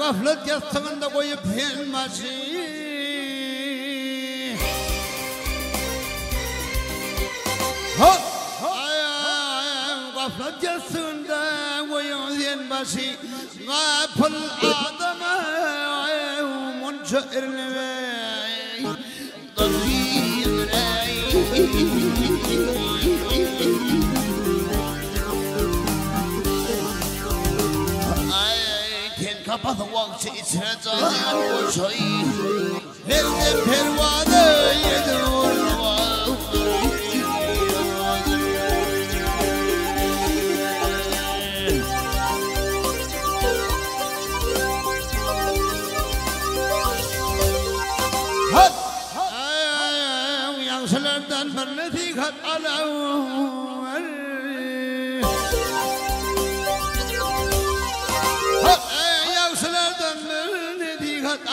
gaflet yastığında koyup hilmesi gaflet yastığında koyup hilmesi gafıl adama munşeirli kapalı vakti içeceğim o şeyi nerede pervane yedir orma yansılardan birleti kat alav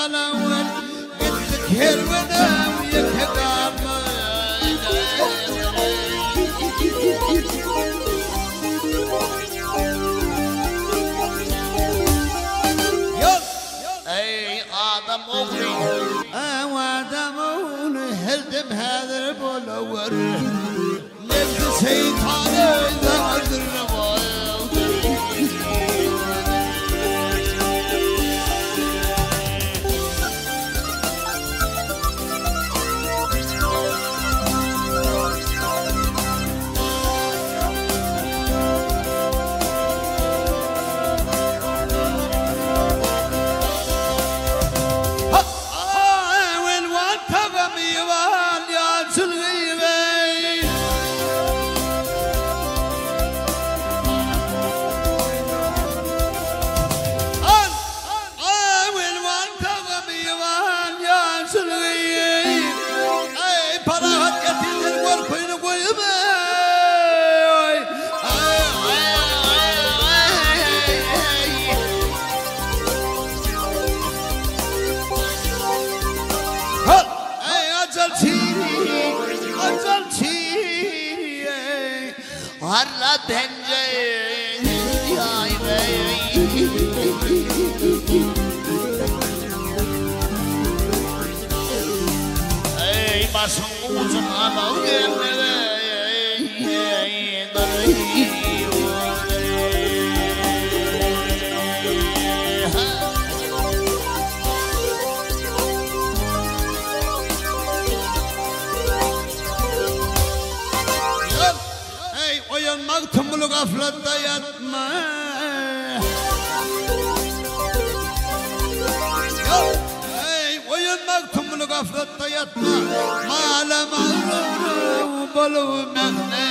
أنا وين بتذكر وأنا وياك قاعدة أي آدم أغني آدم أغني هلدم هذا البلور لبس شيطان إذا عذرنا هلا بنجي يا اي مسموز انا مكتم الغفلة يتما وين مكتم الغفلة يتما ما لم وبلو مغني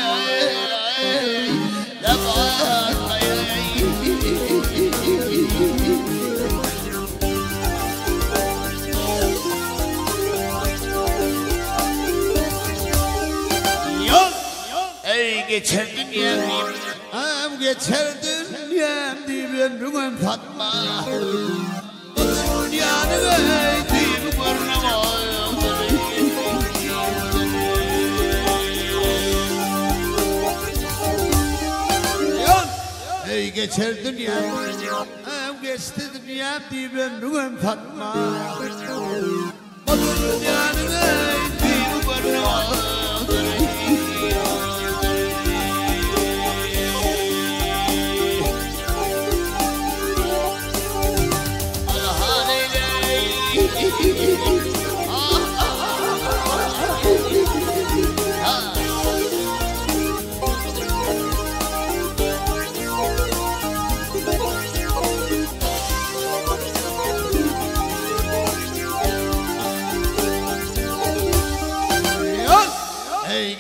geçer dünyam geçer dünyam dibim bugün Fatma dünyanın dibim varnama ey geçer dünyam geçti dünyam dibim bugün Fatma dünyanın dibim varnama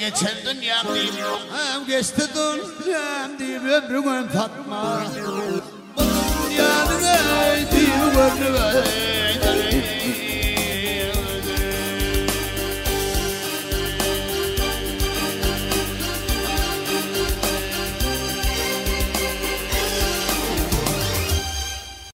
geçen dünyam dibim geçti dünyam dibim bugün Fatma bu dünyanın dibim varnı